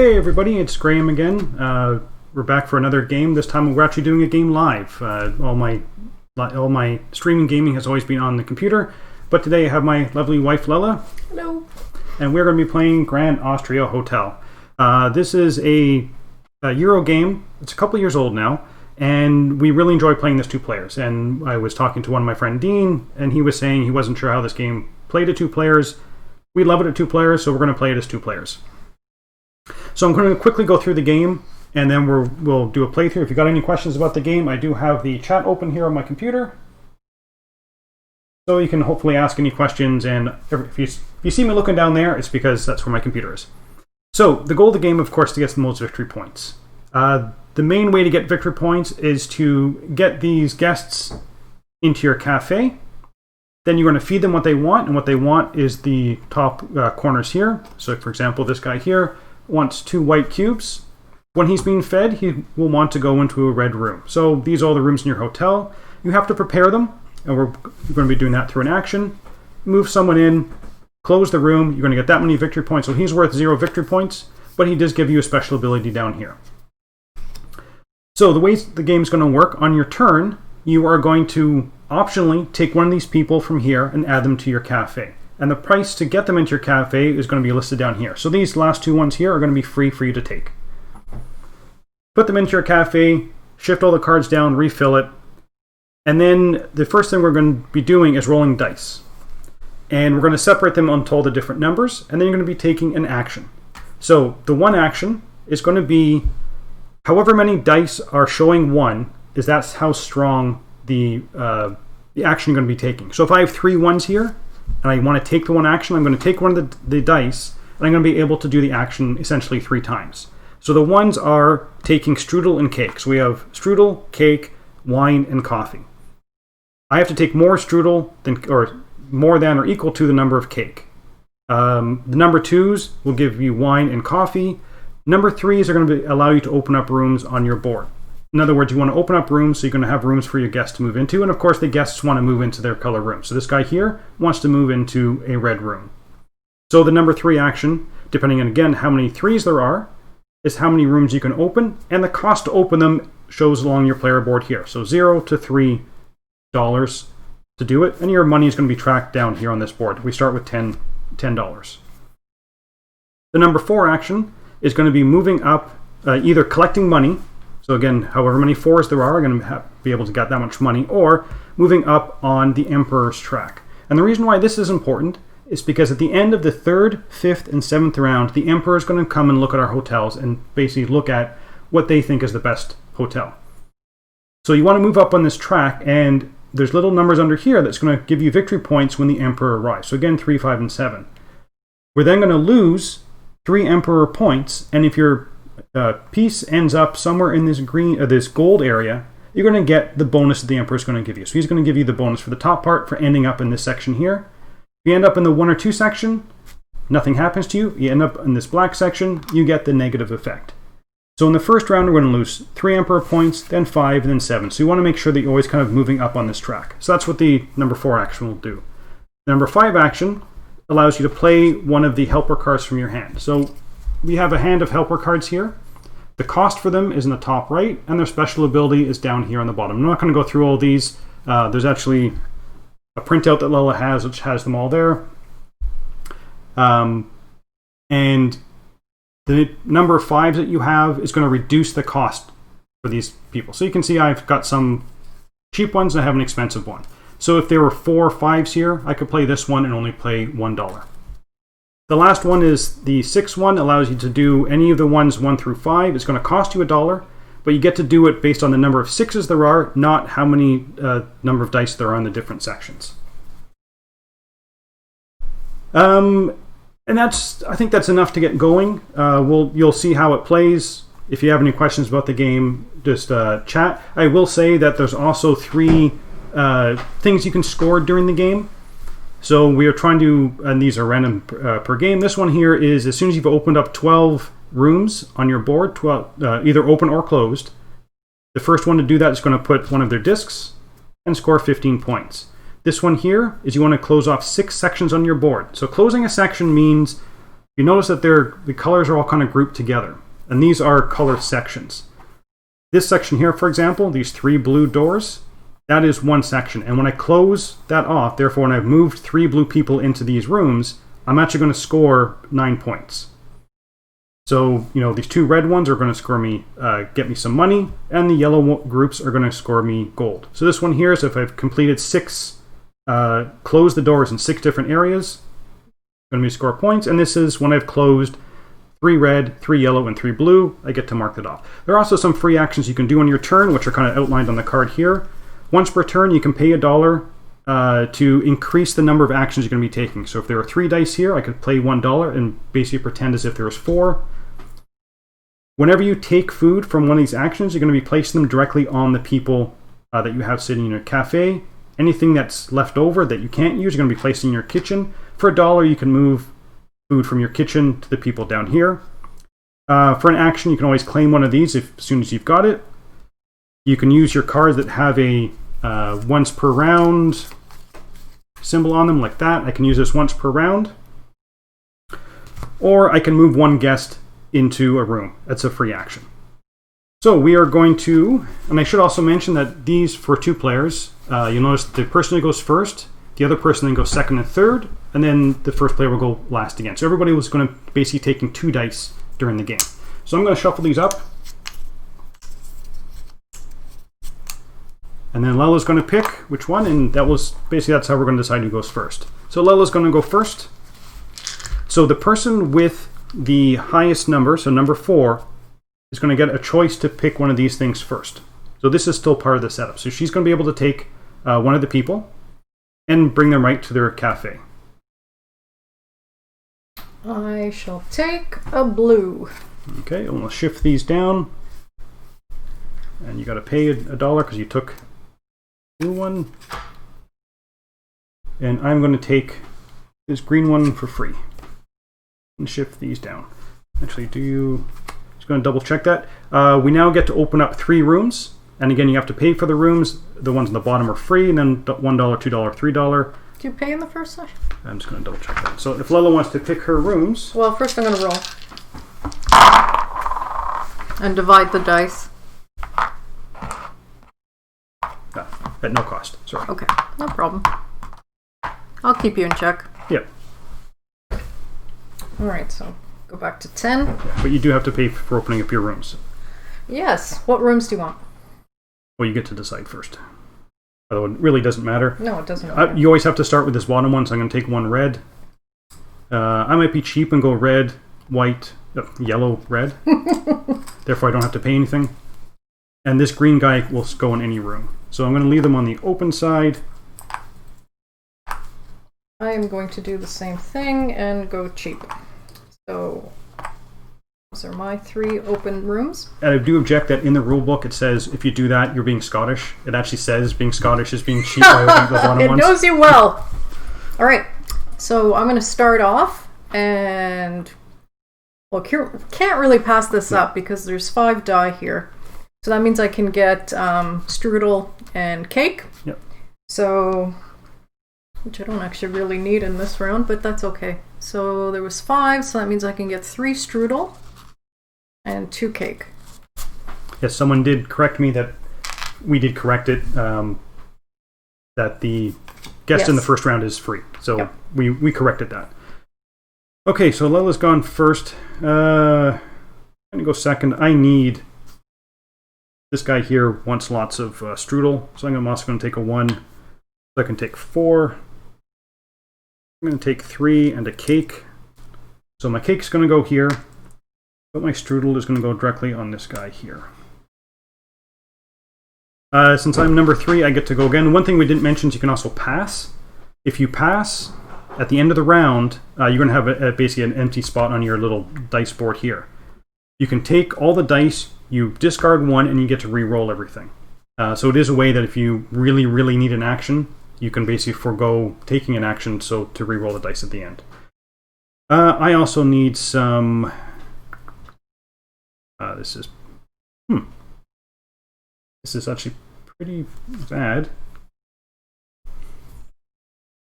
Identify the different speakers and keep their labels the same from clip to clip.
Speaker 1: Hey everybody, it's Graeme again. We're back for another game. This time we're actually doing a game live. All my streaming gaming has always been on the computer, but today I have my lovely wife Lella.
Speaker 2: Hello.
Speaker 1: And we're going to be playing Grand Austria Hotel. This is a Euro game. It's a couple years old now, and we really enjoy playing this two players. And I was talking to one of my friend Dean, and he was saying he wasn't sure how this game played at two players. We love it at two players, so we're going to play it as two players. So I'm going to quickly go through the game, and then we'll do a playthrough. If you got any questions about the game, I do have the chat open here on my computer, so you can hopefully ask any questions. And if you see me looking down there, it's because that's where my computer is. So the goal of the game, of course, is to get the most victory points. The main way to get victory points is to get these guests into your cafe. Then you're going to feed them what they want, and what they want is the top corners here. So, for example, this guy here wants 2 white cubes. When he's being fed, he will want to go into a red room. So these are all the rooms in your hotel. You have to prepare them, and we're going to be doing that through an action. Move someone in, close the room. You're going to get that many victory points. So he's worth 0 victory points, but he does give you a special ability down here. So the way the game's going to work, on your turn, you are going to optionally take one of these people from here and add them to your cafe. And the price to get them into your cafe is going to be listed down here. So these last 2 ones here are going to be free for you to take. Put them into your cafe, shift all the cards down, refill it. And then the first thing we're going to be doing is rolling dice. And we're going to separate them onto all the different numbers, and then you're going to be taking an action. So the one action is going to be however many dice are showing 1, that's how strong the action you're going to be taking. So if I have 3 ones here, and I want to take the one action, I'm going to take one of the dice, and I'm going to be able to do the action essentially 3 times. So the ones are taking strudel and cake. So we have strudel, cake, wine, and coffee. I have to take more strudel than, or more than or equal to the number of cake. The number 2s will give you wine and coffee. Number 3s are going to allow you to open up rooms on your board. In other words, you want to open up rooms, so you're going to have rooms for your guests to move into. And of course, the guests want to move into their color room. So this guy here wants to move into a red room. So the number 3 action, depending on, again, how many 3s there are, is how many rooms you can open. And the cost to open them shows along your player board here. So $0 to $3 to do it. And your money is going to be tracked down here on this board. We start with $10. The number 4 action is going to be moving up, either collecting money. So again, however many 4s there are going to be able to get that much money, or moving up on the Emperor's track. And the reason why this is important is because at the end of the 3rd, 5th, and 7th round, the Emperor is going to come and look at our hotels and basically look at what they think is the best hotel. So you want to move up on this track, and there's little numbers under here that's going to give you victory points when the Emperor arrives. So again, 3, 5, and 7. We're then going to lose 3 Emperor points, and if your piece ends up somewhere in this green, this gold area, you're going to get the bonus that the Emperor is going to give you. So he's going to give you the bonus for the top part for ending up in this section here. If you end up in the 1 or 2 section, nothing happens to you. You end up in this black section, you get the negative effect. So in the first round, we're going to lose 3 Emperor points, then 5, and then 7. So you want to make sure that you're always kind of moving up on this track. So that's what the number 4 action will do. The number 5 action allows you to play one of the helper cards from your hand. So we have a hand of helper cards here. The cost for them is in the top right, and their special ability is down here on the bottom. I'm not going to go through all these. There's actually a printout that Lella has, which has them all there. And the number of 5s that you have is going to reduce the cost for these people. So you can see I've got some cheap ones and I have an expensive one. So if there were 4 5s here, I could play this one and only pay $1. The last one is the 6 one, allows you to do any of the ones 1 through 5. It's going to cost you $1, but you get to do it based on the number of 6s there are, not how many number of dice there are in the different sections. And I think that's enough to get going. You'll see how it plays. If you have any questions about the game, just chat. I will say that there's also 3 things you can score during the game. So we are trying to, and these are random per game. This one here is as soon as you've opened up 12 rooms on your board, 12, either open or closed, the first one to do that is going to put one of their discs and score 15 points. This one here is you want to close off 6 sections on your board. So closing a section means you notice that the colors are all kind of grouped together. And these are color sections. This section here, for example, these 3 blue doors, that is one section. And when I close that off, therefore when I've moved 3 blue people into these rooms, I'm actually going to score 9 points. So, these 2 red ones are going to score me, get me some money, and the yellow groups are going to score me gold. So this one here is if I've completed 6, closed the doors in 6 different areas, going to be score points. And this is when I've closed 3 red, 3 yellow, and 3 blue, I get to mark that off. There are also some free actions you can do on your turn, which are kind of outlined on the card here. Once per turn, you can pay $1 to increase the number of actions you're going to be taking. So if there are 3 dice here, I could play $1 and basically pretend as if there was 4. Whenever you take food from one of these actions, you're going to be placing them directly on the people that you have sitting in your cafe. Anything that's left over that you can't use, you're going to be placing in your kitchen. For $1, you can move food from your kitchen to the people down here. For an action, you can always claim one of these as soon as you've got it. You can use your cards that have a once per round symbol on them, like that. I can use this once per round. Or I can move 1 guest into a room. That's a free action. So we are going to, and I should also mention that these, for 2 players, you'll notice the person who goes first, the other person then goes second and third, and then the first player will go last again. So everybody was going to basically taking 2 dice during the game. So I'm going to shuffle these up. And then Lella's going to pick which one, and that's how we're going to decide who goes first. So Lella's going to go first. So the person with the highest number, so number 4, is going to get a choice to pick one of these things first. So this is still part of the setup. So she's going to be able to take one of the people and bring them right to their cafe.
Speaker 2: I shall take a blue.
Speaker 1: Okay, and we'll shift these down. And you got to pay $1 because you took the blue one. And I'm going to take this green one for free. And shift these down. Actually, just going to double check that. We now get to open up 3 rooms. And again, you have to pay for the rooms. The ones on the bottom are free, and then $1, $2, $3.
Speaker 2: Do you pay in the first session?
Speaker 1: I'm just going to double check that. So if Lella wants to pick her rooms...
Speaker 2: Well, first I'm going to roll. And divide the dice.
Speaker 1: At no cost, sorry.
Speaker 2: Okay, no problem. I'll keep you in check.
Speaker 1: Yep.
Speaker 2: Alright, so go back to 10.
Speaker 1: Yeah, but you do have to pay for opening up your rooms.
Speaker 2: Yes. What rooms do you want?
Speaker 1: Well, you get to decide first. Although it really doesn't matter.
Speaker 2: No, it doesn't matter.
Speaker 1: You always have to start with this bottom one, so I'm going to take 1 red. I might be cheap and go red, white, yellow, red. Therefore, I don't have to pay anything. And this green guy will go in any room. So I'm going to leave them on the open side.
Speaker 2: I am going to do the same thing and go cheap. So those are my 3 open rooms.
Speaker 1: And I do object that in the rule book it says if you do that, you're being Scottish. It actually says being Scottish is being cheap by opening the bottom ones.
Speaker 2: It knows you well. All right. So I'm going to start off and... Well, can't really pass this up because there's 5 die here. So that means I can get strudel and cake.
Speaker 1: Yep.
Speaker 2: So, which I don't actually really need in this round, but that's okay. So there was 5, so that means I can get 3 strudel and 2 cake.
Speaker 1: Yes, someone did correct me that we did correct it, that the guest in the first round is free. So yep. we corrected that. Okay, so Lella's gone first. I'm going to go second. I need... This guy here wants lots of strudel, so I'm also going to take a 1. So I can take 4. I'm going to take 3 and a cake. So my cake's going to go here, but my strudel is going to go directly on this guy here. Since I'm number 3, I get to go again. One thing we didn't mention is you can also pass. If you pass, at the end of the round, you're going to have basically an empty spot on your little dice board here. You can take all the dice, you discard 1, and you get to re-roll everything. So it is a way that if you really, really need an action, you can basically forego taking an action to re-roll the dice at the end. I also need some... This is actually pretty bad.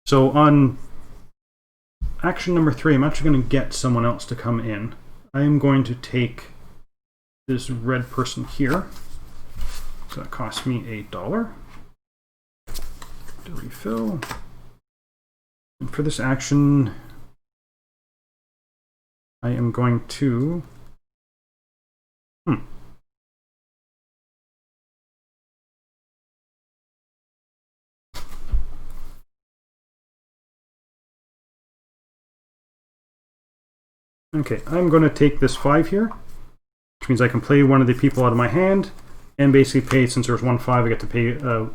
Speaker 1: So on action number 3, I'm actually going to get someone else to come in. I am going to take this red person here. So that costs me $8 to refill. And for this action, I am going to... Okay, I'm going to take this 5 here, which means I can play one of the people out of my hand, and basically pay, since there's 1 5, I get to pay $1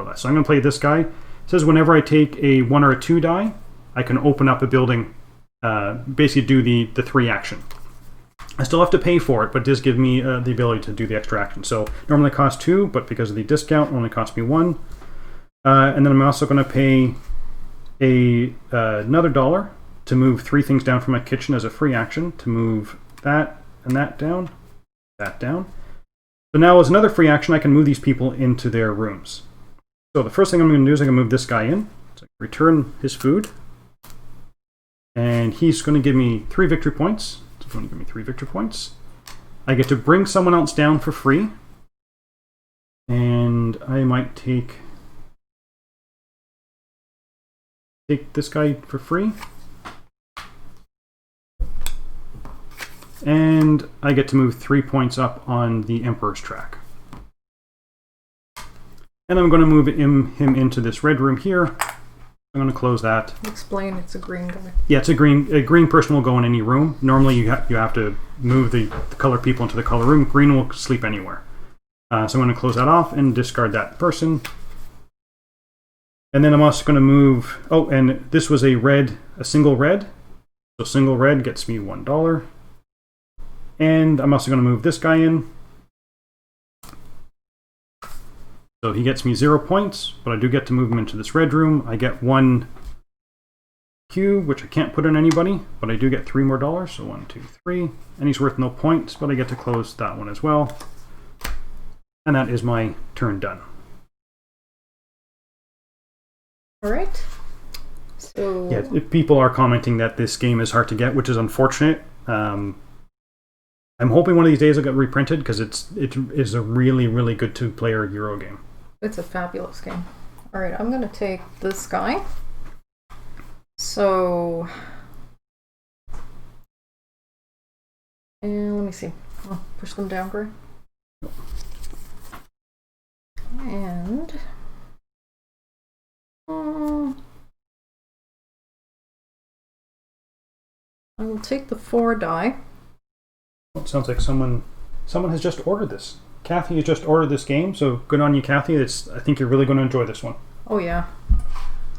Speaker 1: less. So I'm going to play this guy. It says whenever I take a 1 or a 2 die, I can open up a building, basically do the 3 action. I still have to pay for it, but it does give me the ability to do the extra action. So normally it costs 2, but because of the discount, it only costs me 1. And then I'm also going to pay another $1 to move 3 things down from my kitchen as a free action, to move that and that down, that down. So now as another free action, I can move these people into their rooms. So the first thing I'm going to do is I'm going to move this guy in. So I can return his food. And he's going to give me 3 victory points. So he's going to give me 3 victory points. I get to bring someone else down for free. And I might take this guy for free. And I get to move 3 points up on the Emperor's track. And I'm going to move him into this red room here. I'm going to close that.
Speaker 2: Explain, it's a green guy.
Speaker 1: Yeah, it's a green person will go in any room. Normally you have to move the color people into the color room. Green will sleep anywhere. So I'm going to close that off and discard that person. And then I'm also going to move... Oh, and this was a single red. So single red gets me $1. And I'm also going to move this guy in. So he gets me 0 points, but I do get to move him into this red room. I get 1 Q, which I can't put on anybody, but I do get 3 more dollars. So 1, 2, 3. And he's worth no points, but I get to close that one as well. And that is my turn done.
Speaker 2: All right. So
Speaker 1: yeah, people are commenting that this game is hard to get, which is unfortunate. I'm hoping one of these days it'll get reprinted, because it is a really, really good 2-player Euro game.
Speaker 2: It's a fabulous game. All right, I'm going to take this guy. So, and let me see. I'll push them down, Graeme. And I will take the 4 die.
Speaker 1: It sounds like someone has just ordered this. Kathy has just ordered this game, so good on you, Kathy. I think you're really going to enjoy this one.
Speaker 2: Oh, yeah.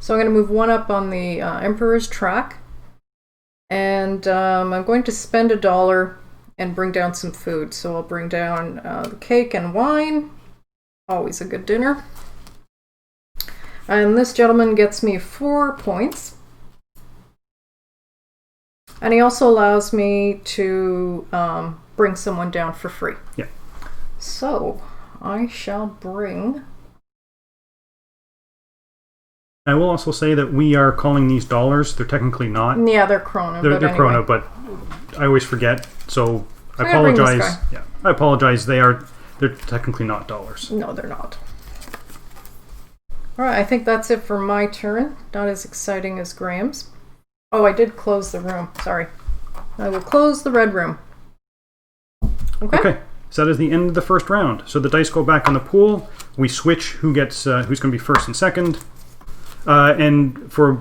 Speaker 2: So I'm going to move 1 up on the Emperor's track. And I'm going to spend $1 and bring down some food. So I'll bring down the cake and wine. Always a good dinner. And this gentleman gets me 4 points. And he also allows me to bring someone down for free.
Speaker 1: Yeah.
Speaker 2: So I shall bring...
Speaker 1: I will also say that we are calling these dollars. They're technically not.
Speaker 2: Yeah, they're krona.
Speaker 1: They're
Speaker 2: anyway.
Speaker 1: krona, but I always forget. So I
Speaker 2: I'm gonna bring this
Speaker 1: apologize.
Speaker 2: guy.
Speaker 1: Yeah, I apologize. They're technically not dollars.
Speaker 2: No, they're not. All right, I think that's it for my turn. Not as exciting as Graham's. Oh, I did close the room. Sorry. I will close the red room. Okay.
Speaker 1: So that is the end of the first round. So the dice go back on the pool. We switch who gets who's going to be first and second. And for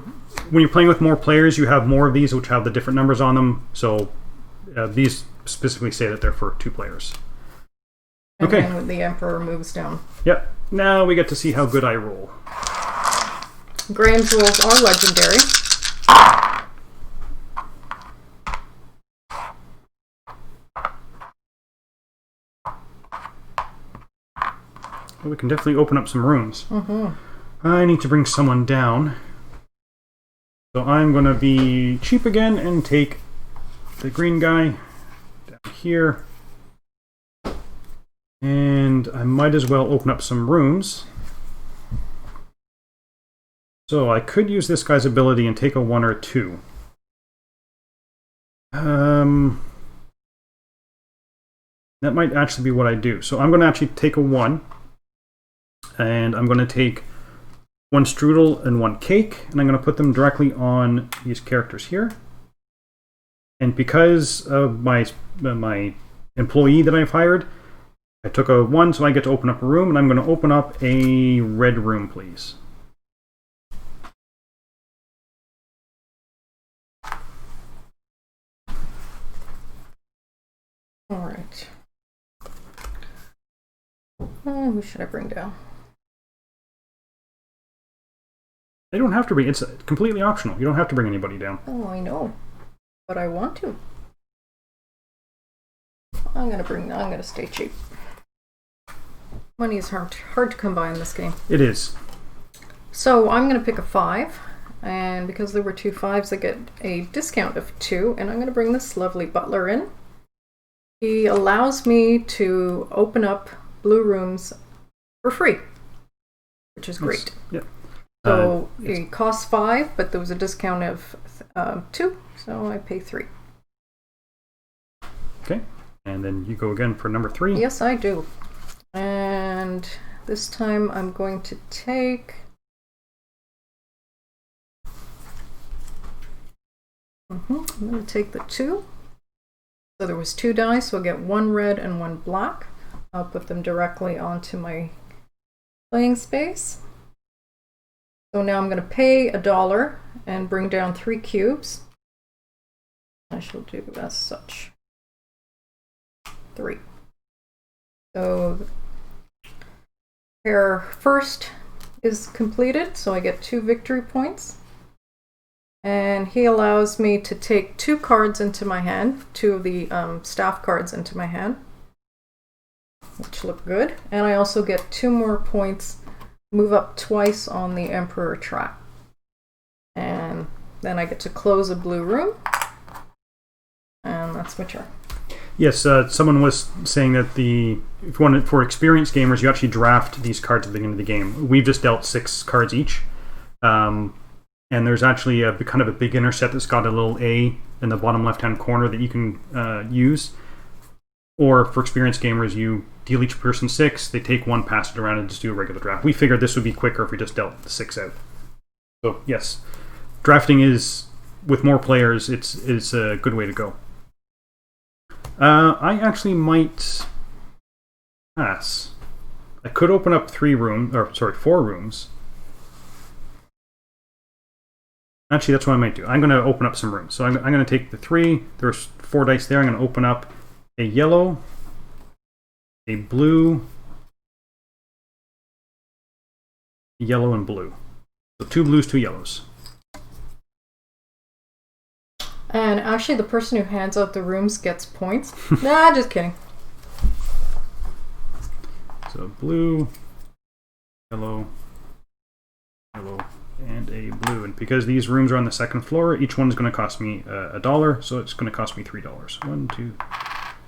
Speaker 1: when you're playing with more players, you have more of these which have the different numbers on them. So these specifically say that they're for 2 players.
Speaker 2: And then the Emperor moves down.
Speaker 1: Yep. Now we get to see how good I roll.
Speaker 2: Graham's rolls are legendary.
Speaker 1: Well, we can definitely open up some rooms.
Speaker 2: Mm-hmm.
Speaker 1: I need to bring someone down. So I'm going to be cheap again and take the green guy down here. And I might as well open up some rooms. So I could use this guy's ability and take a 1 or 2. That might actually be what I do. So I'm going to actually take a 1, and I'm going to take 1 strudel and 1 cake, and I'm going to put them directly on these characters here. And because of my employee that I've hired, I took a 1, so I get to open up a room, and I'm going to open up a red room, please.
Speaker 2: All right. Who should I bring down?
Speaker 1: They don't have to bring. It's completely optional. You don't have to bring anybody down.
Speaker 2: Oh, I know, but I want to. I'm gonna stay cheap. Money is hard to come by in this game.
Speaker 1: It is.
Speaker 2: So I'm gonna pick a 5, and because there were 2 5s, I get a discount of 2, and I'm gonna bring this lovely butler in. He allows me to open up blue rooms for free, which is great.
Speaker 1: Yeah.
Speaker 2: So it costs 5, but there was a discount of 2, so I pay 3.
Speaker 1: Okay, and then you go again for number 3.
Speaker 2: Yes, I do. And this time I'm going to take... I'm going to take the 2. So there was 2 dice, so I'll get 1 red and 1 black. I'll put them directly onto my playing space. So now I'm going to pay $1 and bring down 3 cubes. I shall do as such. 3. So pair first is completed, so I get 2 victory points. And he allows me to take 2 cards into my hand, 2 of the staff cards into my hand, which look good. And I also get 2 more points, move up twice on the Emperor track. And then I get to close a blue room. And that's my turn.
Speaker 1: Yes, someone was saying that if you wanted for experienced gamers, you actually draft these cards at the beginning of the game. We've just dealt 6 cards each. And there's actually a kind of a beginner set that's got a little A in the bottom left-hand corner that you can use. Or for experienced gamers, you deal each person 6, they take 1, pass it around, and just do a regular draft. We figured this would be quicker if we just dealt the 6 out. So, yes, drafting is, with more players, it's a good way to go. I actually might pass. I could open up 4 rooms. Actually, that's what I might do. I'm going to open up some rooms. So I'm going to take the 3. There's 4 dice there. I'm going to open up a yellow, a blue, yellow, and blue. So 2 blues, 2 yellows.
Speaker 2: And actually, the person who hands out the rooms gets points. Nah, just kidding.
Speaker 1: So blue, yellow, yellow, and a blue. And because these rooms are on the 2nd floor, each one is going to cost me $1, so it's going to cost me $3. 1, 2,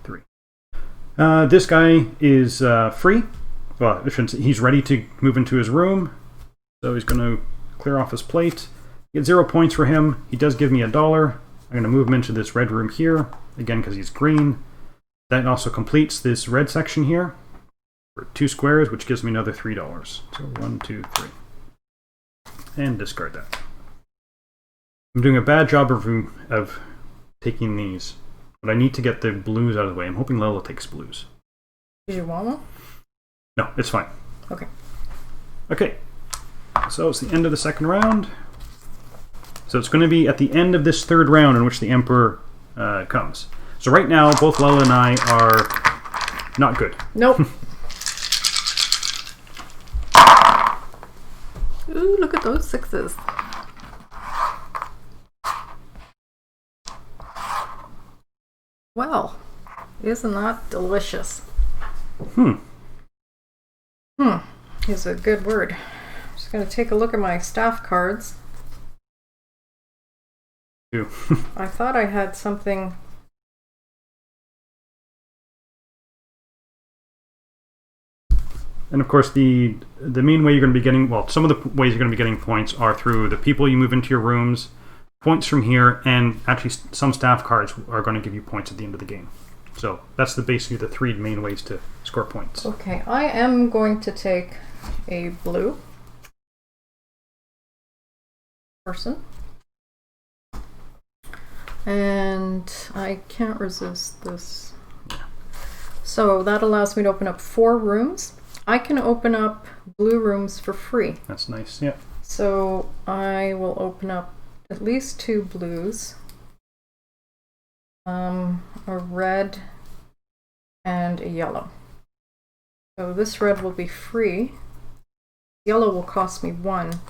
Speaker 1: 3. This guy is free. Well, he's ready to move into his room, so he's going to clear off his plate. Get 0 points for him. He does give me $1. I'm going to move him into this red room here, again because he's green. That also completes this red section here for 2 squares, which gives me another $3. So 1, 2, 3. And discard that. I'm doing a bad job of taking these, but I need to get the blues out of the way. I'm hoping Lella takes blues.
Speaker 2: Did you want one?
Speaker 1: No, it's fine.
Speaker 2: Okay.
Speaker 1: Okay, so it's the end of the 2nd round. So it's going to be at the end of this 3rd round in which the Emperor comes. So right now, both Lella and I are not good.
Speaker 2: Nope. Ooh, look at those 6s. Well, isn't that delicious? Is a good word. I'm just going to take a look at my staff cards. I thought I had something.
Speaker 1: And of course, the main way you're going to be getting, well, some of the ways you're going to be getting points are through the people you move into your rooms, points from here, and actually some staff cards are going to give you points at the end of the game. So that's basically the 3 main ways to score points.
Speaker 2: Okay, I am going to take a blue person. And I can't resist this. So that allows me to open up 4 rooms. I can open up blue rooms for free.
Speaker 1: That's nice, yeah.
Speaker 2: So I will open up at least 2 blues, a red, and a yellow. So this red will be free. Yellow will cost me 1,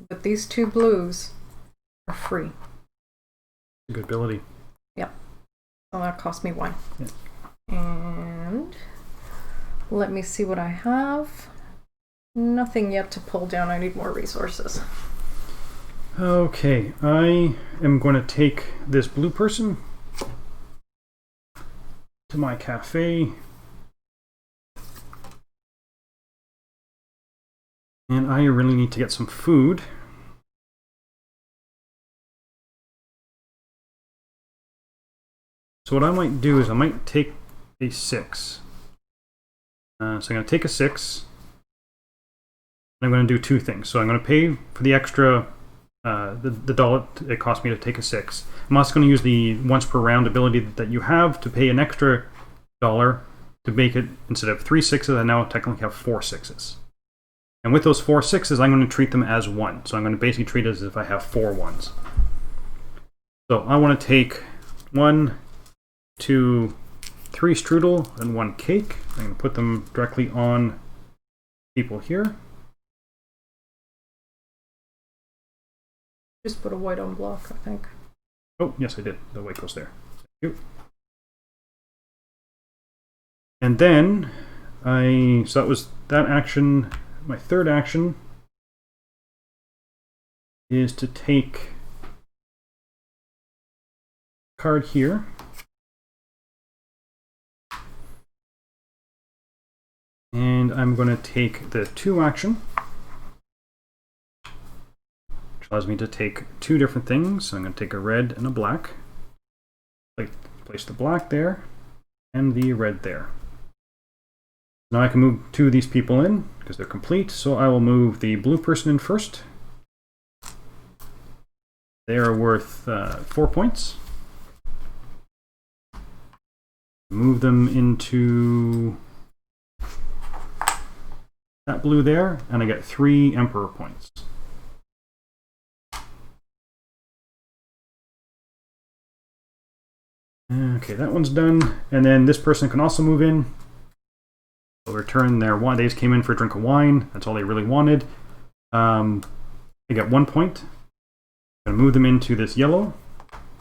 Speaker 2: but these 2 blues are free.
Speaker 1: Good ability.
Speaker 2: Yep. So that cost me 1.
Speaker 1: Yeah.
Speaker 2: And let me see what I have. Nothing yet to pull down. I need more resources.
Speaker 1: Okay, I am going to take this blue person to my cafe. And I really need to get some food. So what I might do is I might take a 6. So I'm going to take a 6. And I'm going to do 2 things. So I'm going to pay for the extra, the dollar it cost me to take a 6. I'm also going to use the once per round ability that you have to pay an extra dollar to make it, instead of 3 6s, I now technically have 4 6s. And with those 4 6s, I'm going to treat them as 1. So I'm going to basically treat it as if I have 4 1s. So I want to take 1, 2, 3 strudel and 1 cake. I'm going to put them directly on people here.
Speaker 2: Just put a white on block, I think.
Speaker 1: Oh, yes, I did. The white goes there. Thank you. And then so that was that action. My third action is to take a card here. And I'm going to take the 2 action, which allows me to take 2 different things. So I'm going to take a red and a black. Place the black there and the red there. Now I can move 2 of these people in because they're complete. So I will move the blue person in first. They are worth 4 points. Move them into that blue there, and I get 3 Emperor points. Okay, that one's done. And then this person can also move in. They'll return their wine. They just came in for a drink of wine. That's all they really wanted. They get 1 point. I'm going to move them into this yellow.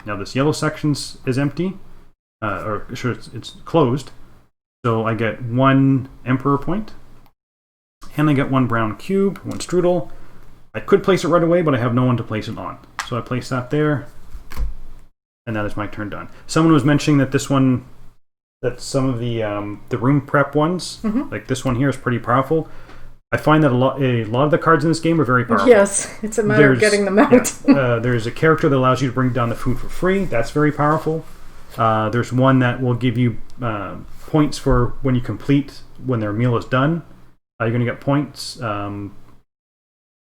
Speaker 1: Now this yellow section is empty. Or sure, it's closed. So I get 1 Emperor point. And I get 1 brown cube, 1 strudel. I could place it right away, but I have no one to place it on. So I place that there. And that is my turn done. Someone was mentioning that this one, that some of the room prep ones, like this one here, is pretty powerful. I find that a lot of the cards in this game are very powerful.
Speaker 2: Yes, it's a matter of getting them out.
Speaker 1: Yeah, there's a character that allows you to bring down the food for free. That's very powerful. There's one that will give you points for when you complete, when their meal is done. You're going to get points. Yeah,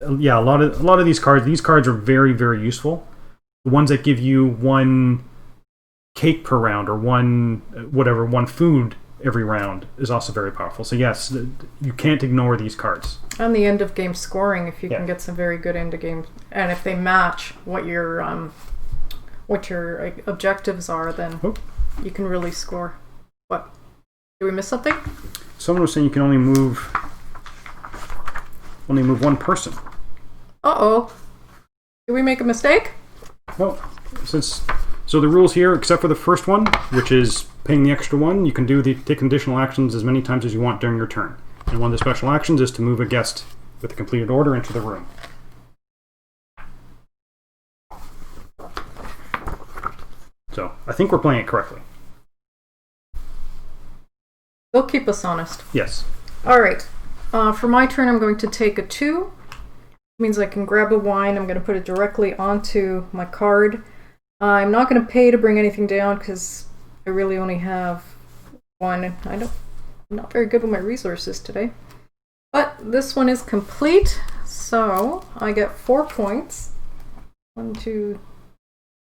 Speaker 1: a lot of these cards are very, very useful. The ones that give you 1 cake per round or 1 food every round is also very powerful. So yes, you can't ignore these cards.
Speaker 2: And the end of game scoring, if you can get some very good end of game, and if they match what your objectives are, then you can really score. What? Did we miss something?
Speaker 1: Someone was saying you can only move 1 person.
Speaker 2: Uh-oh. Did we make a mistake?
Speaker 1: Well, so the rules here, except for the first one, which is paying the extra 1, you can take additional actions as many times as you want during your turn. And one of the special actions is to move a guest with a completed order into the room. So I think we're playing it correctly.
Speaker 2: They'll keep us honest.
Speaker 1: Yes.
Speaker 2: All right. For my turn, I'm going to take a 2, means I can grab a wine. I'm going to put it directly onto my card. I'm not going to pay to bring anything down because I really only have one. And I'm not very good with my resources today. But this one is complete, so I get 4 points. 1, 2,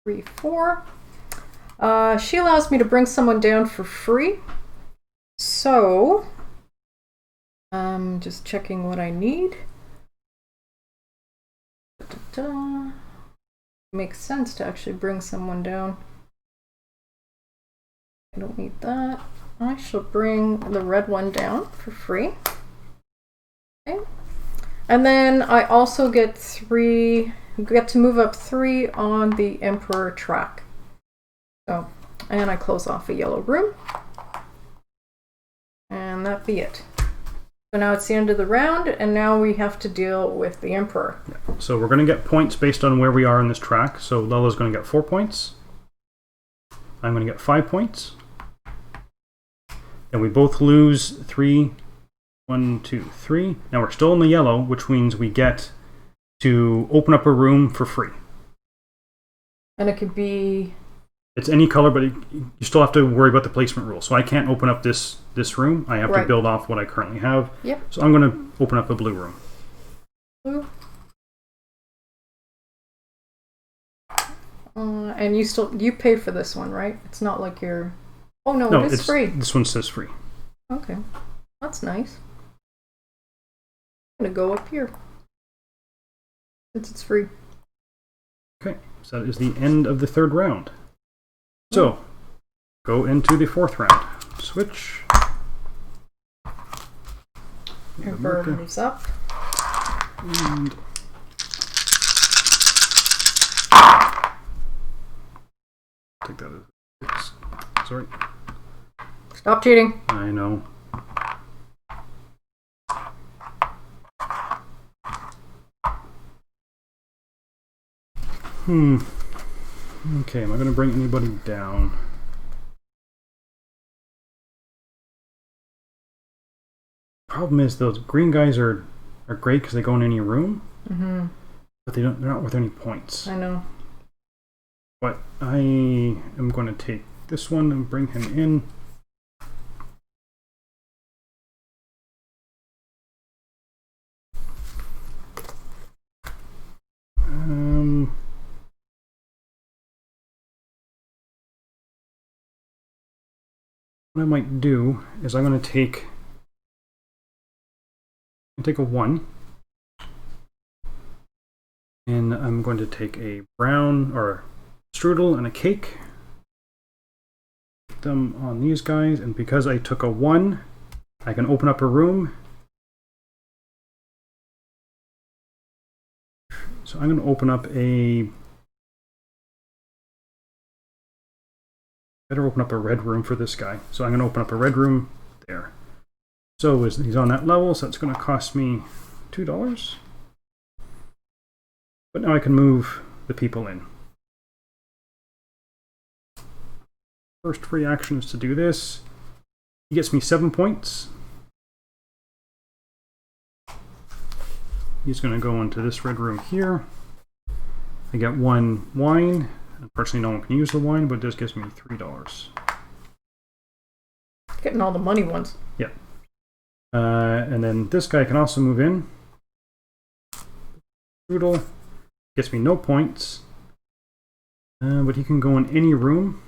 Speaker 2: 3, 4. She allows me to bring someone down for free. So, I'm just checking what I need. Da-da-da. Makes sense to actually bring someone down. I don't need that. I shall bring the red one down for free. Okay. And then I also get to move up 3 on the Emperor track. So, and I close off a yellow room. And that be it. So now it's the end of the round, and now we have to deal with the Emperor.
Speaker 1: So we're going to get points based on where we are in this track. So Lella's going to get 4 points. I'm going to get 5 points. And we both lose 3. 1, 2, 3. Now we're still in the yellow, which means we get to open up a room for free.
Speaker 2: And it could be...
Speaker 1: It's any color, but you still have to worry about the placement rule. So I can't open up this room. I have to build off what I currently have.
Speaker 2: Yep.
Speaker 1: So I'm going to open up a blue room.
Speaker 2: Blue. And you pay for this one, right? It's not like you're... Oh no, it is free.
Speaker 1: This one says free.
Speaker 2: Okay. That's nice. I'm going to go up here. Since it's free.
Speaker 1: Okay, so that is the end of the 3rd round. So, go into the 4th round. Switch.
Speaker 2: Emperor moves up.
Speaker 1: And take that as... Sorry.
Speaker 2: Stop cheating.
Speaker 1: I know. Okay, am I going to bring anybody down? Problem is, those green guys are great because they go in any room, but they're not worth any points.
Speaker 2: I know.
Speaker 1: But I am going to take this one and bring him in. What I might do is I'm going to take a 1, and I'm going to take a brown or strudel and a cake. Put them on these guys, and because I took a 1, I can open up a room. So I'm going to open up a... Better open up a red room for this guy. So I'm going to open up a red room there. So he's on that level, so it's going to cost me $2. But now I can move the people in. First free action is to do this. He gets me 7 points. He's going to go into this red room here. I get 1 wine. Unfortunately, no one can use the wine, but this gives me $3.
Speaker 2: Getting all the money ones.
Speaker 1: Yeah. And then this guy can also move in. Strudel gets me no points, but he can go in any room.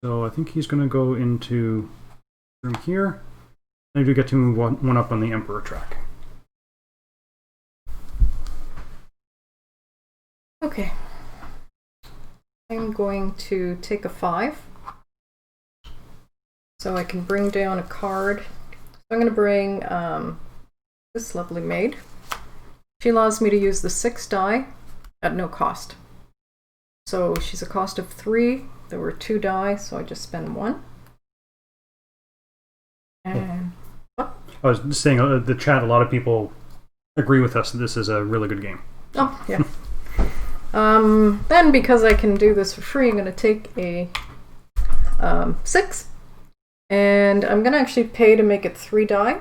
Speaker 1: So I think he's going to go into room here. I do get to move one up on the Emperor track.
Speaker 2: Okay. I'm going to take a 5. So I can bring down a card. So I'm going to bring this lovely maid. She allows me to use the 6 die at no cost. So she's a cost of 3. There were 2 die, so I just spend 1. And what?
Speaker 1: I was just saying, the chat, a lot of people agree with us that this is a really good game.
Speaker 2: Oh, yeah. Then because I can do this for free, I'm going to take a 6. And I'm going to actually pay to make it 3 die.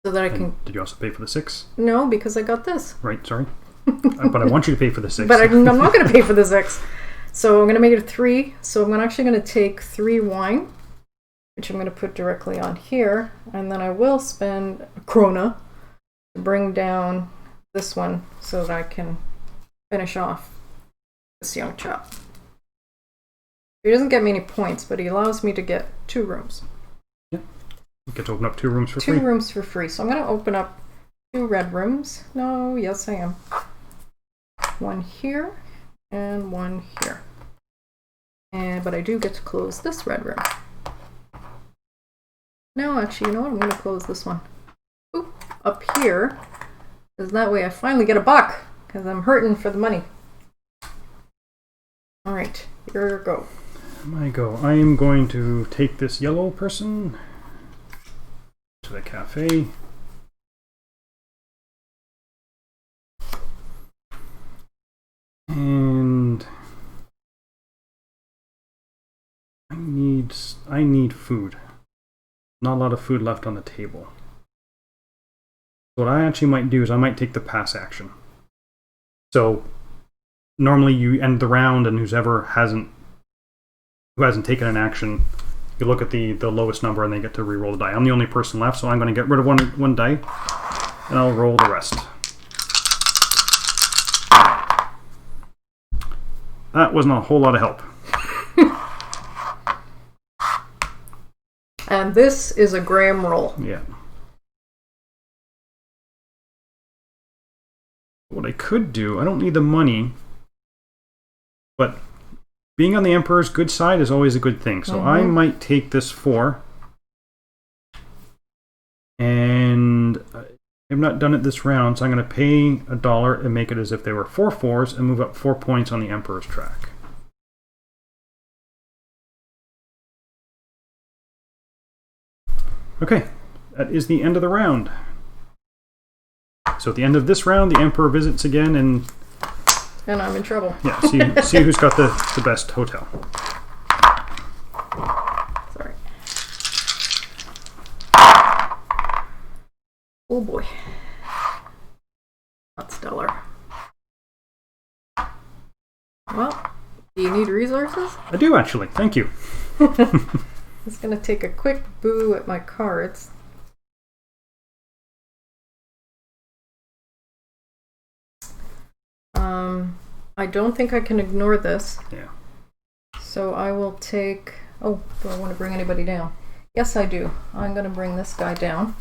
Speaker 2: So that I can...
Speaker 1: Did you also pay for the 6?
Speaker 2: No, because I got this.
Speaker 1: Right, sorry. But I want you to pay for the 6.
Speaker 2: But I'm not going to pay for the 6. So I'm going to make it a 3. So I'm actually going to take 3 wine, which I'm going to put directly on here. And then I will spend a krona to bring down this one so that I can finish off this young chap. He doesn't get me any points, but he allows me to get 2 rooms.
Speaker 1: Yeah. You get to open up 2 rooms for free.
Speaker 2: 2 rooms for free. So I'm going to open up 2 red rooms. No, yes I am. 1 here and 1 here. But I do get to close this red room. No, actually, you know what? I'm going to close this one. Oop, up here. Because that way I finally get a buck. Because I'm hurting for the money. Alright, here you go.
Speaker 1: I go. I am going to take this yellow person to the cafe. And I need food. Not a lot of food left on the table. So what I actually might do is I might take the pass action. So normally you end the round, and who hasn't taken an action, you look at the lowest number and they get to re-roll the die. I'm the only person left, so I'm going to get rid of one die, and I'll roll the rest. That wasn't a whole lot of help.
Speaker 2: And this is a Graeme roll.
Speaker 1: Yeah. What I could do, I don't need the money, but being on the Emperor's good side is always a good thing. So I might take this 4. And I've not done it this round, so I'm going to pay $1 and make it as if they were 4 4s and move up 4 points on the Emperor's track. Okay, that is the end of the round. So at the end of this round, the Emperor visits again, and
Speaker 2: I'm in trouble.
Speaker 1: Yeah, see who's got the best hotel.
Speaker 2: Sorry. Oh boy. Not stellar. Well, do you need resources?
Speaker 1: I do, actually. Thank you.
Speaker 2: I'm just going to take a quick boo at my cards. I don't think I can ignore this.
Speaker 1: Yeah.
Speaker 2: So I will take... Oh, do I want to bring anybody down? Yes, I do. I'm going to bring this guy down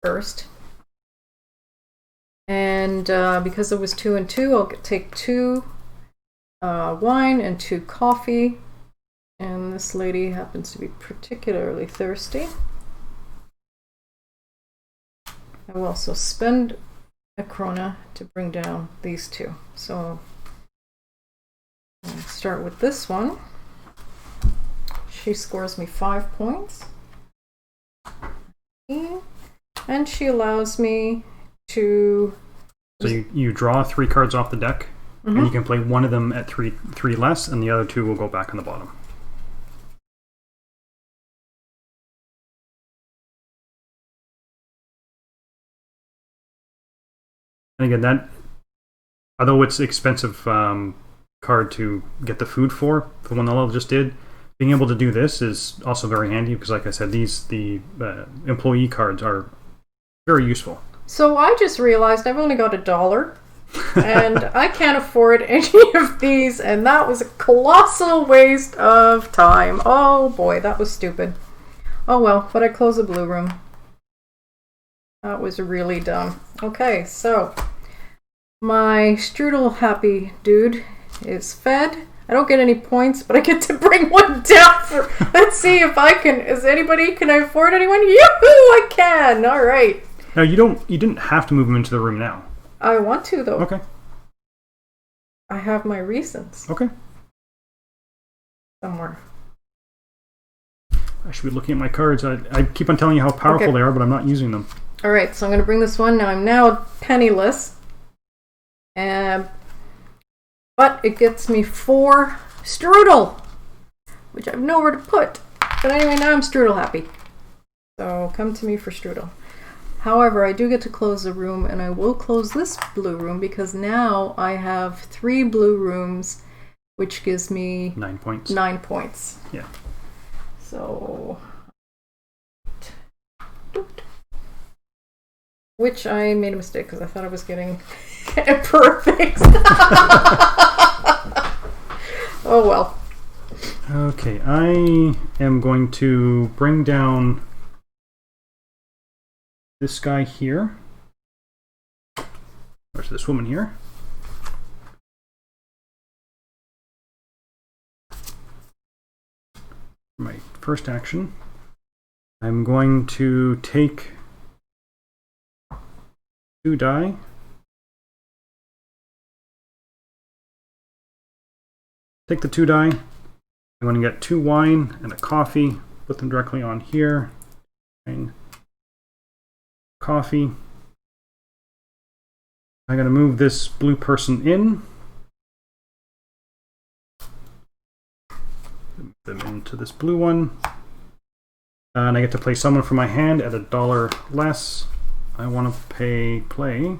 Speaker 2: first. And because it was 2 and 2, I'll take 2 wine and 2 coffee. And this lady happens to be particularly thirsty. I will also spend a krona to bring down these 2. So I'll start with this one. She scores me 5 points. And she allows me to...
Speaker 1: So you draw 3 cards off the deck, and you can play one of them at 3 less, and the other 2 will go back on the bottom. And again, that, although it's an expensive card to get the food for the one that Lella just did, being able to do this is also very handy because, like I said, the employee cards are very useful.
Speaker 2: So I just realized I've only got $1, and I can't afford any of these, and that was a colossal waste of time. Oh boy, that was stupid. Oh well, but I closed the blue room. That was really dumb. Okay, so my strudel happy dude is fed. I don't get any points, but I get to bring one down for... Let's see if I can... Can I afford anyone? Yoo-hoo! I can! Alright.
Speaker 1: Now, you didn't have to move him into the room now.
Speaker 2: I want to, though.
Speaker 1: Okay.
Speaker 2: I have my reasons.
Speaker 1: Okay.
Speaker 2: Somewhere.
Speaker 1: I should be looking at my cards. I keep on telling you how powerful they are, but I'm not using them.
Speaker 2: Alright, so I'm going to bring this one. Now, I'm now penniless. But it gets me 4 strudel, which I have nowhere to put. But anyway, now I'm strudel happy. So come to me for strudel. However, I do get to close the room, and I will close this blue room because now I have 3 blue rooms, which gives me
Speaker 1: 9 points.
Speaker 2: 9 points.
Speaker 1: Yeah.
Speaker 2: So, which I made a mistake because I thought I was getting perfect. Oh well.
Speaker 1: Okay, I am going to bring down this guy here. Or this woman here. My first action. I'm going to take 2 die. Take the 2 die. I'm going to get 2 wine and a coffee. Put them directly on here. Wine, coffee. I'm going to move this blue person in. Move them into this blue one. And I get to play someone from my hand at $1 less. I want to play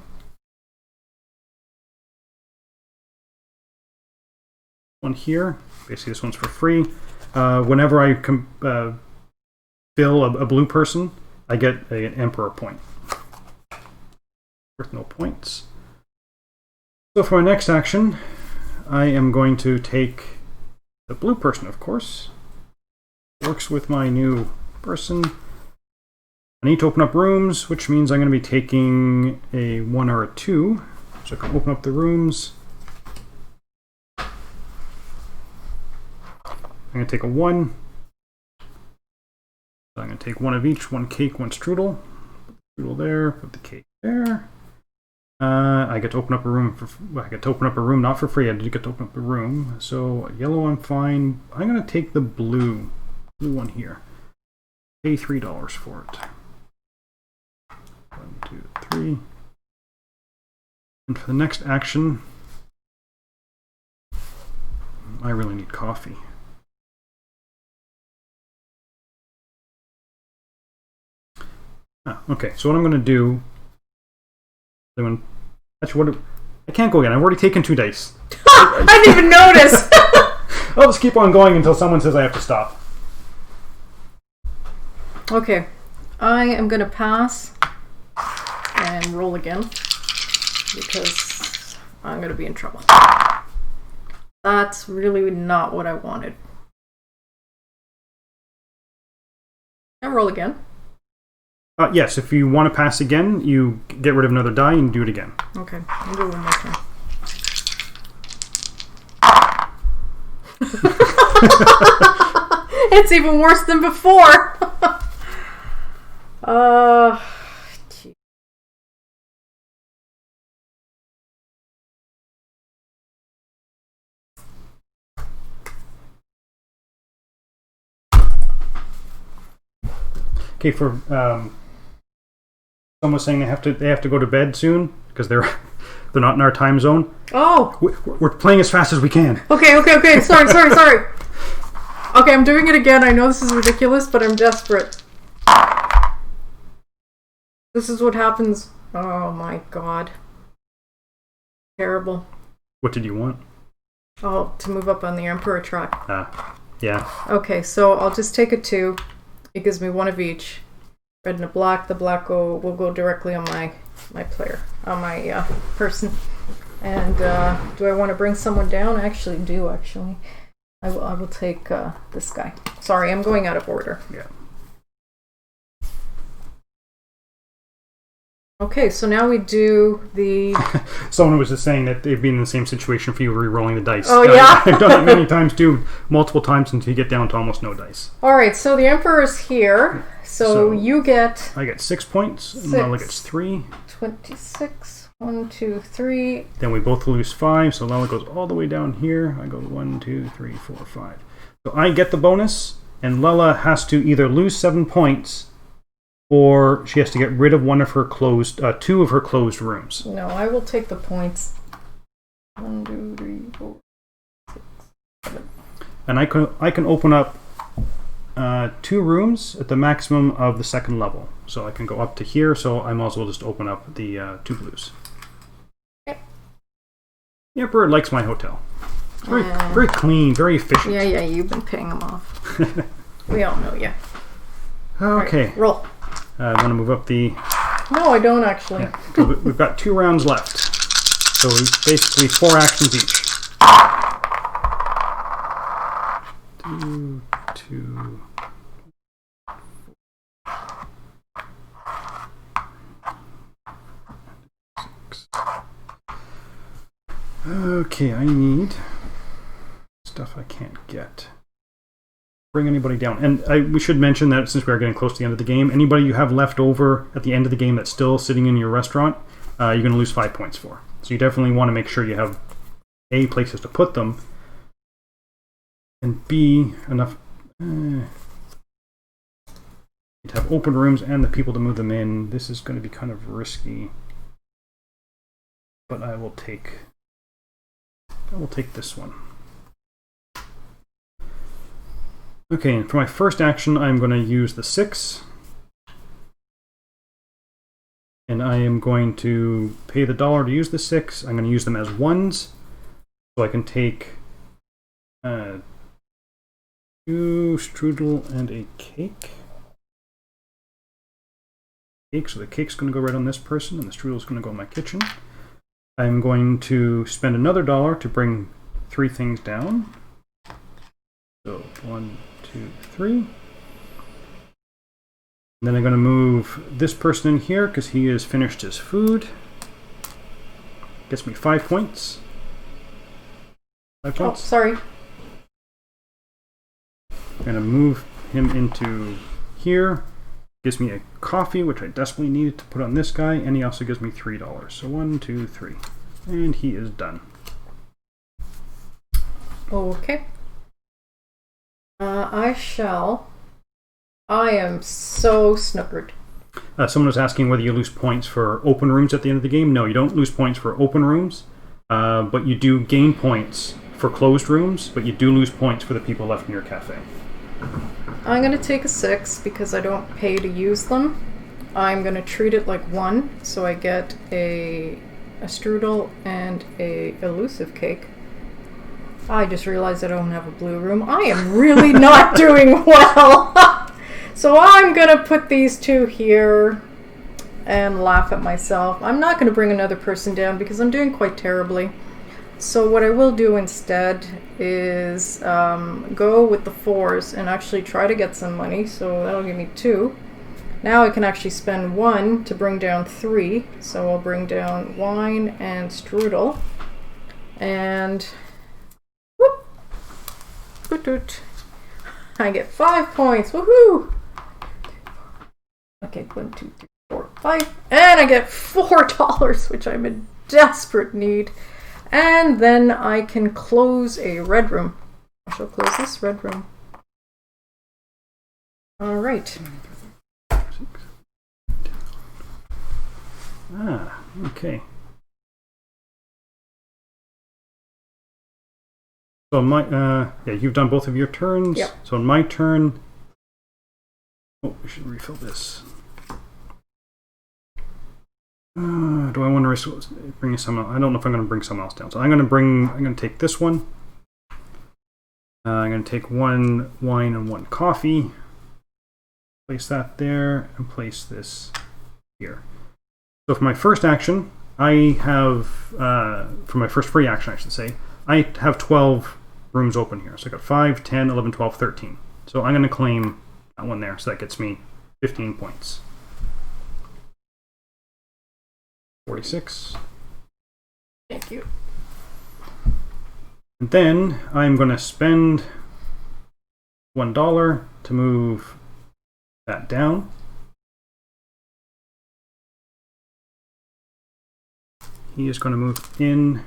Speaker 1: one here. Basically, this one's for free. Whenever I fill a blue person, I get an emperor point. Worth no points. So for my next action, I am going to take the blue person, of course. Works with my new person. I need to open up rooms, which means I'm going to be taking a 1 or a 2. So I can open up the rooms. I'm going to take a 1. So I'm going to take 1 of each, 1 cake, 1 strudel. Put the strudel there, put the cake there. I get to open up a room I get to open up a room not for free. I did get to open up a room. So yellow, I'm fine. I'm going to take the blue one here. Pay $3 for it. 1, 2, 3. And for the next action, I really need coffee. Okay, so what I'm going to do, actually, I can't go again. I've already taken 2 dice.
Speaker 2: I didn't even notice.
Speaker 1: I'll just keep on going until someone says I have to stop.
Speaker 2: Okay, I am going to pass and roll again because I'm going to be in trouble. That's really not what I wanted. And roll again.
Speaker 1: Yes, if you want to pass again, you get rid of another die and do it again.
Speaker 2: Okay, I'll do it one more time. It's even worse than before. Gee.
Speaker 1: Okay, for someone was saying they have to go to bed soon because they're not in our time zone.
Speaker 2: Oh,
Speaker 1: We're playing as fast as we can.
Speaker 2: Okay. Sorry. Okay, I'm doing it again. I know this is ridiculous, but I'm desperate. This is what happens. Oh my god. Terrible.
Speaker 1: What did you want?
Speaker 2: Oh, to move up on the Emperor track.
Speaker 1: Yeah.
Speaker 2: Okay, so I'll just take a 2. It gives me 1 of each. Red and a black. The black will go directly on my player, on my person. And do I want to bring someone down? I actually do. I will take this guy. Sorry, I'm going out of order.
Speaker 1: Yeah.
Speaker 2: Okay, so now we do the...
Speaker 1: Someone was just saying that they've been in the same situation for you re-rolling the dice.
Speaker 2: Oh, yeah?
Speaker 1: I've done it many times too, multiple times until you get down to almost no dice.
Speaker 2: Alright, so the Emperor's here. So you get...
Speaker 1: I get 6 points, and Lella gets 3.
Speaker 2: 26. 1, 2, 3.
Speaker 1: Then we both lose 5, so Lella goes all the way down here. I go 1, 2, 3, 4, 5. So I get the bonus, and Lella has to either lose 7 points, or she has to get rid of one of her closed, 2 of her closed rooms.
Speaker 2: No, I will take the points. 1, 2, 3, 4, 6, 7.
Speaker 1: And I can open up 2 rooms at the maximum of the second level. so I can go up to here. So I might as well just open up the 2 blues.
Speaker 2: Okay.
Speaker 1: The Emperor likes my hotel. It's very clean, very efficient.
Speaker 2: Yeah, you've been paying them off. We all know you.
Speaker 1: Okay.
Speaker 2: Right, roll.
Speaker 1: I want to move up the...
Speaker 2: No, I don't actually.
Speaker 1: Yeah, we've got 2 rounds left. So basically 4 actions each. 2. Okay, I need stuff I can't get. Bring anybody down. And we should mention that since we are getting close to the end of the game, anybody you have left over at the end of the game that's still sitting in your restaurant, you're going to lose 5 points for. So you definitely want to make sure you have A, places to put them, and B, enough to have open rooms and the people to move them in. This is going to be kind of risky, but I will take this one. Okay, and for my first action, I'm going to use the 6. And I am going to pay the $1 to use the 6. I'm going to use them as 1s. So I can take 2 strudel and a cake. So the cake's going to go right on this person, and the strudel's going to go in my kitchen. I'm going to spend another $1 to bring 3 things down. So 1, 2, 3. And then I'm going to move this person in here because he has finished his food. Gets me 5 points. 5 points.
Speaker 2: Oh, sorry.
Speaker 1: I'm going to move him into here. Gives me a coffee, which I desperately needed to put on this guy, and he also gives me $3. So 1, 2, 3. And he is done.
Speaker 2: Okay. I am so snookered.
Speaker 1: Someone was asking whether you lose points for open rooms at the end of the game. No, you don't lose points for open rooms, but you do gain points for closed rooms, but you do lose points for the people left in your cafe.
Speaker 2: I'm going to take a 6 because I don't pay to use them. I'm going to treat it like 1, so I get a strudel and a elusive cake. I just realized I don't have a blue room. I am really not doing well. So I'm going to put these 2 here and laugh at myself. I'm not going to bring another person down because I'm doing quite terribly. So what I will do instead is go with the 4s and actually try to get some money. So that'll give me 2. Now I can actually spend 1 to bring down 3. So I'll bring down wine and strudel. And whoop, hoot, hoot. I get 5 points. Woohoo! Okay, 1, 2, 3, 4, 5. And I get $4, which I'm in desperate need. And then I can close a red room. I shall close this red room. Alright.
Speaker 1: Okay. So my you've done both of your turns.
Speaker 2: Yep.
Speaker 1: So in my turn, we should refill this. Do I want to bring someone? I don't know if I'm going to bring someone else down. So I'm going to take this one. I'm going to take 1 wine and 1 coffee. Place that there and place this here. So for my first action, I have, for my first free action, I should say, I have 12 rooms open here. So I got 5, 10, 11, 12, 13. So I'm going to claim that one there. So that gets me 15 points. 46.
Speaker 2: Thank you.
Speaker 1: And then I'm going to spend $1 to move that down. He is going to move in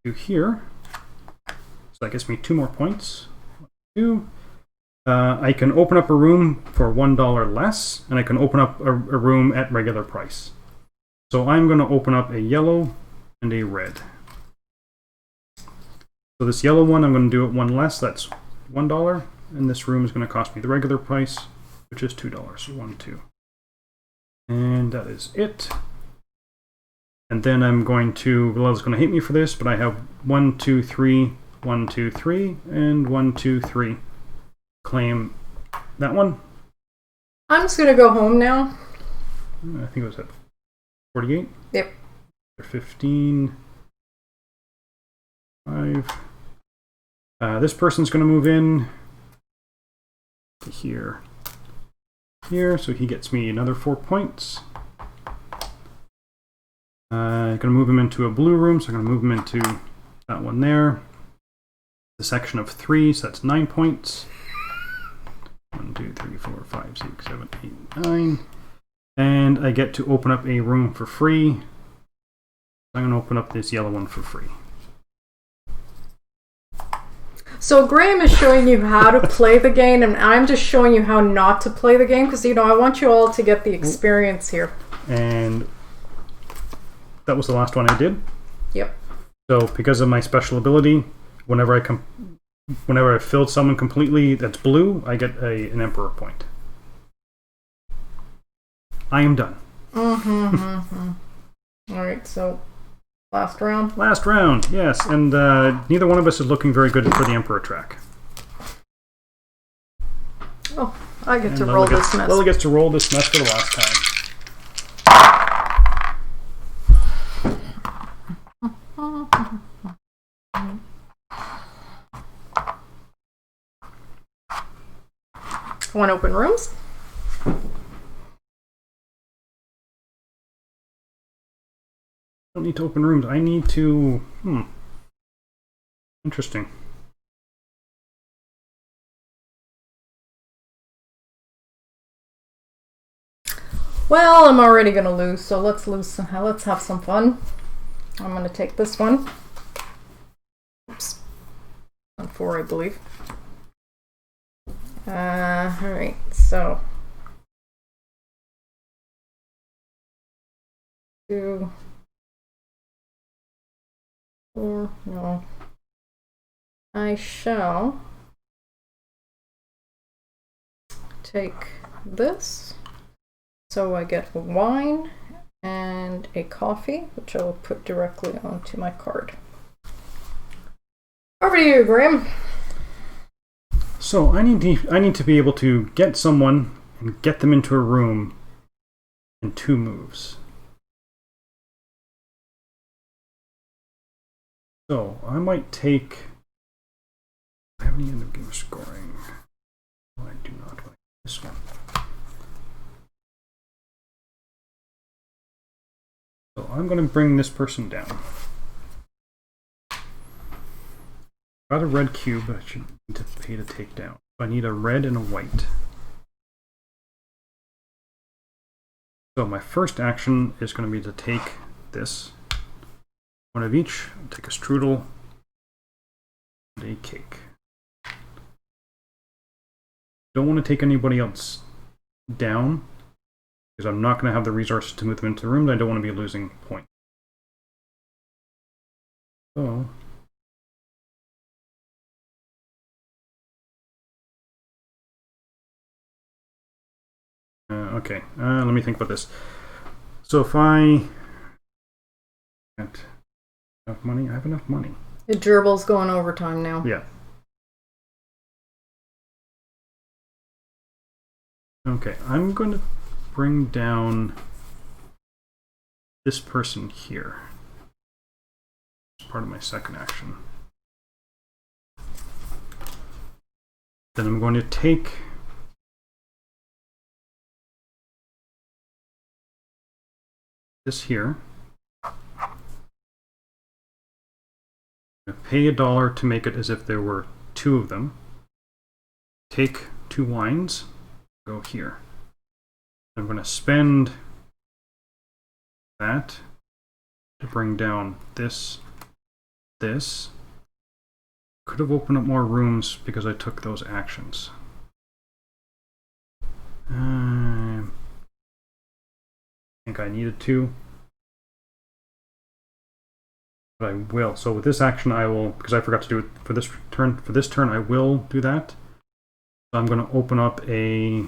Speaker 1: to here. So that gets me 2 more points. 2. I can open up a room for $1 less, and I can open up a room at regular price. So I'm going to open up a yellow and a red. So this yellow one, I'm going to do it 1 less. That's $1. And this room is going to cost me the regular price, which is $2. So 1, 2. And that is it. And then I'm going to, Lella's going to hate me for this, but I have 1, 2, 3, 1, 2, 3, and 1, 2, 3. Claim that one.
Speaker 2: I'm just going to go home now.
Speaker 1: I think it was at 48.
Speaker 2: Yep.
Speaker 1: 15. 5. This person's going to move in to here. Here, so he gets me another 4 points. I'm going to move him into a blue room, so I'm going to move him into that one there. The section of 3, so that's 9 points. 1, 2, 3, 4, 5, 6, 7, 8, 9. And I get to open up a room for free. I'm going to open up this yellow one for free.
Speaker 2: So Graeme is showing you how to play the game, and I'm just showing you how not to play the game, because, you know, I want you all to get the experience here.
Speaker 1: And that was the last one I did.
Speaker 2: Yep.
Speaker 1: So because of my special ability, whenever I filled someone completely that's blue, I get an Emperor point. I am done.
Speaker 2: Alright, so last round?
Speaker 1: Last round, yes. And neither one of us is looking very good for the Emperor track.
Speaker 2: Oh, I get to roll this mess.
Speaker 1: Lella gets to roll this mess for the last time.
Speaker 2: One open rooms.
Speaker 1: I don't need to open rooms. I need to... Interesting.
Speaker 2: Well, I'm already going to lose, so let's have some fun. I'm going to take this one. Oops. On 4, I believe. Alright, so 2, 4, no. I shall take this, so I get a wine and a coffee, which I will put directly onto my card. Over to you, Graeme.
Speaker 1: So I need to be able to get someone and get them into a room in 2 moves. So I might take... I have any end of game scoring. Oh, I do not like this one. So I'm going to bring this person down. Got a red cube, but I should need to pay to take down. I need a red and a white. So my first action is going to be to take this. One of each. I'll take a strudel and a cake. Don't want to take anybody else down, because I'm not going to have the resources to move them into the room. I don't want to be losing points. So... okay, let me think about this. So if I have enough money, I have enough money.
Speaker 2: The gerbil's going overtime now.
Speaker 1: Yeah. Okay, I'm going to bring down this person here. It's part of my second action. Then I'm going to take this here. Pay $1 to make it as if there were 2 of them. Take 2 wines. Go here. I'm going to spend that to bring down this. Could have opened up more rooms because I took those actions. I think I needed to. But I will. So with this action I will, because I forgot to do it for this turn I will do that. So I'm going to open up a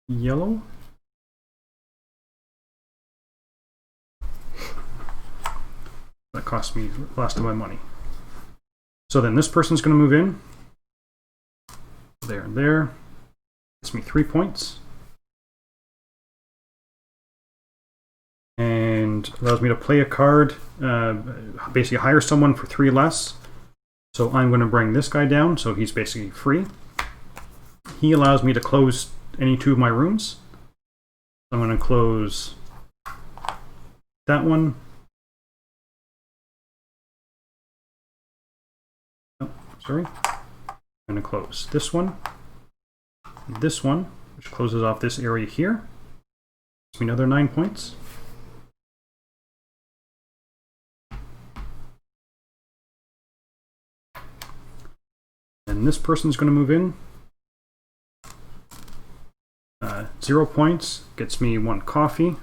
Speaker 1: yellow. That cost me the last of my money. So then this person's going to move in. There and there. Gets me 3 points. And allows me to play a card, basically hire someone for 3 less. So I'm going to bring this guy down, so he's basically free. He allows me to close any 2 of my rooms. I'm going to close that one. Oh, sorry. I'm going to close this one, which closes off this area here. Gives me another 9 points. And this person's going to move in. 0 points, gets me 1 coffee.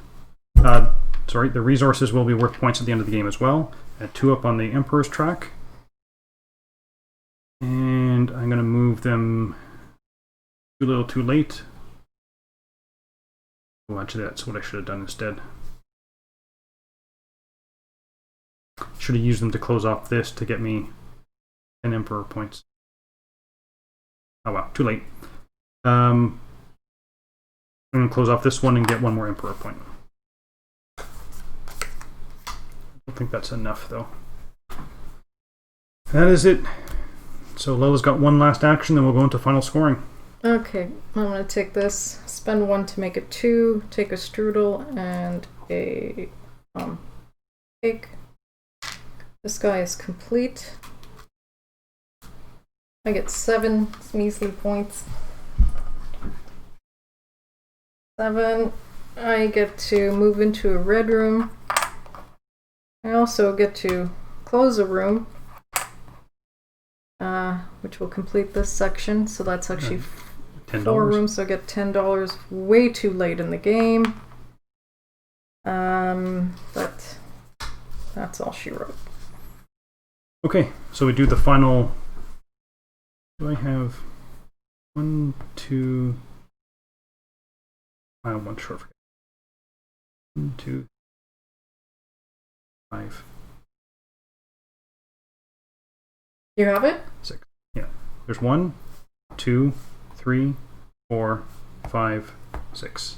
Speaker 1: Sorry, the resources will be worth points at the end of the game as well. Add 2 up on the Emperor's track. And I'm going to move them too little too late. Oh, actually, that's what I should have done instead. Should have used them to close off this to get me 10 Emperor points. Oh well, too late. I'm going to close off this one and get 1 more Emperor point. I don't think that's enough, though. That is it. So Lella's got 1 last action, then we'll go into final scoring.
Speaker 2: Okay, I'm going to take this, spend 1 to make it 2, take a strudel and a cake. This guy is complete. I get 7 measly points. 7. I get to move into a red room. I also get to close a room, which will complete this section. So that's actually 4 rooms, so I get $10 way too late in the game. But that's all she wrote.
Speaker 1: Okay, so we do the final. Do I have 1, 2? I have 1 short. 1, 2, 5.
Speaker 2: You have it?
Speaker 1: 6. Yeah. There's 1, 2, 3, 4, 5, 6.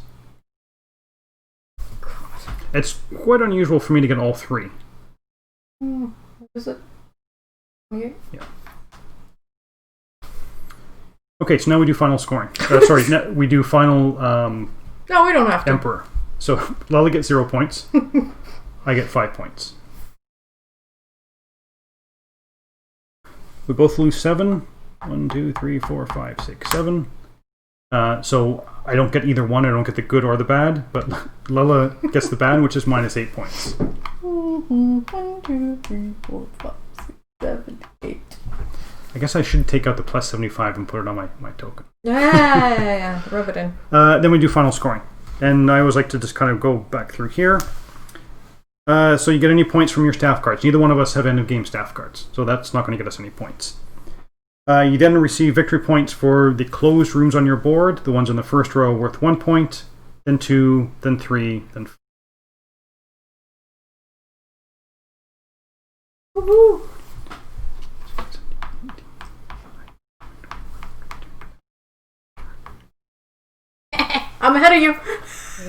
Speaker 2: God.
Speaker 1: It's quite unusual for me to get all 3.
Speaker 2: What is it? Okay.
Speaker 1: Yeah. Okay, so now we do final scoring. Sorry, we do final
Speaker 2: No, we don't have to.
Speaker 1: Emperor. So Lella gets 0 points. I get 5 points. We both lose 7. 1, 2, 3, 4, 5, 6, 7. So I don't get either one. I don't get the good or the bad, but Lella gets the bad, which is minus 8 points.
Speaker 2: 1, 2, 3, 4, 5, 6, 7, 8.
Speaker 1: I guess I should take out the plus 75 and put it on my token.
Speaker 2: Yeah. Rub it in.
Speaker 1: Then we do final scoring. And I always like to just kind of go back through here. So you get any points from your staff cards. Neither one of us have end of game staff cards, so that's not going to get us any points. You then receive victory points for the closed rooms on your board. The ones in the first row worth 1 point, then 2, then 3, then 4.
Speaker 2: Woohoo! I'm ahead of you.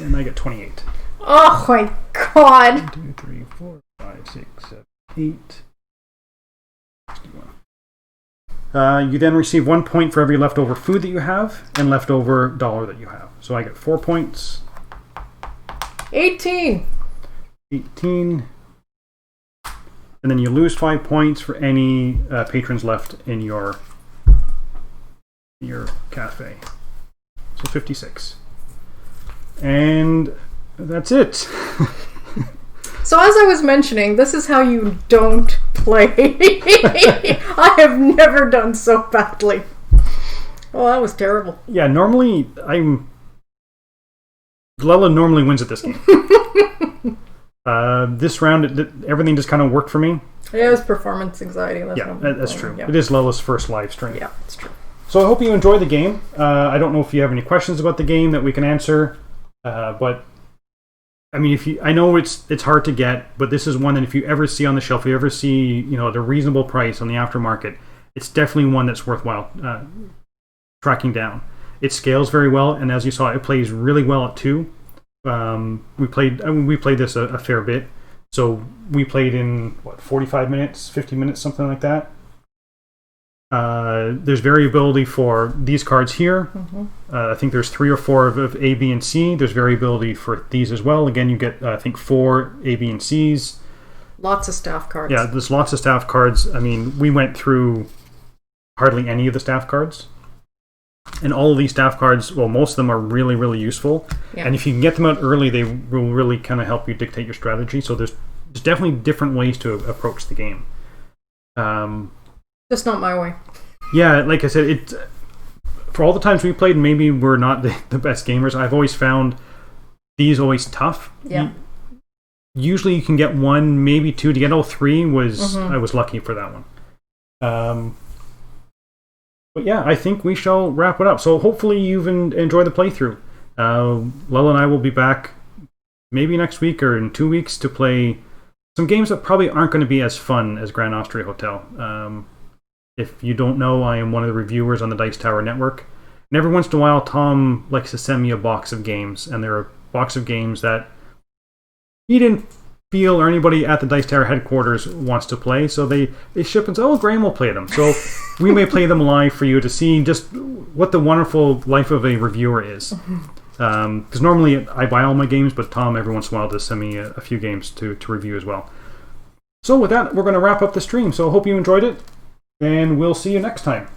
Speaker 1: And I get 28.
Speaker 2: Oh my god.
Speaker 1: 1, 2, 3, 4, 5, 6, 7, 8. 61. You then receive 1 point for every leftover food that you have and leftover dollar that you have. So I get 4 points.
Speaker 2: 18.
Speaker 1: 18. And then you lose 5 points for any patrons left in your cafe. So 56. And that's it.
Speaker 2: So as I was mentioning, this is how you don't play. I have never done so badly. Oh, that was terrible.
Speaker 1: Yeah, normally Lella normally wins at this game. This round, everything just kind of worked for me.
Speaker 2: Yeah, it was performance anxiety.
Speaker 1: That's true. Yeah. It is Lella's first live stream.
Speaker 2: Yeah, it's true.
Speaker 1: So I hope you enjoy the game. I don't know if you have any questions about the game that we can answer, but I mean, I know it's hard to get, but this is one that if you ever see on the shelf, if you ever see at a reasonable price on the aftermarket, it's definitely one that's worthwhile tracking down. It scales very well, and as you saw, it plays really well at 2. We played this a fair bit, so we played in 45 minutes, 50 minutes, something like that. There's variability for these cards here. I think there's 3 or 4 of A, B, and C. There's variability for these as well. Again, you get I think 4 A, B, and C's.
Speaker 2: Lots of staff cards.
Speaker 1: Yeah, there's lots of staff cards. I mean, we went through hardly any of the staff cards. And all of these staff cards, well, most of them are really, really useful. Yeah. And if you can get them out early, they will really kind of help you dictate your strategy. So there's definitely different ways to approach the game.
Speaker 2: Just not my way.
Speaker 1: Yeah, like I said, for all the times we played, maybe we're not the best gamers. I've always found these always tough.
Speaker 2: Yeah.
Speaker 1: Usually you can get 1, maybe 2. To get all 3 I was lucky for that one. But yeah, I think we shall wrap it up. So hopefully you've enjoyed the playthrough. Lella and I will be back maybe next week or in 2 weeks to play some games that probably aren't going to be as fun as Grand Austria Hotel. If you don't know, I am one of the reviewers on the Dice Tower Network. And every once in a while, Tom likes to send me a box of games. And there are a box of games that he didn't feel or anybody at the Dice Tower headquarters wants to play. So they ship and say, oh, Graeme will play them. So we may play them live for you to see just what the wonderful life of a reviewer is. Because normally I buy all my games, but Tom every once in a while does send me a few games to review as well. So with that, we're going to wrap up the stream. So I hope you enjoyed it. And we'll see you next time.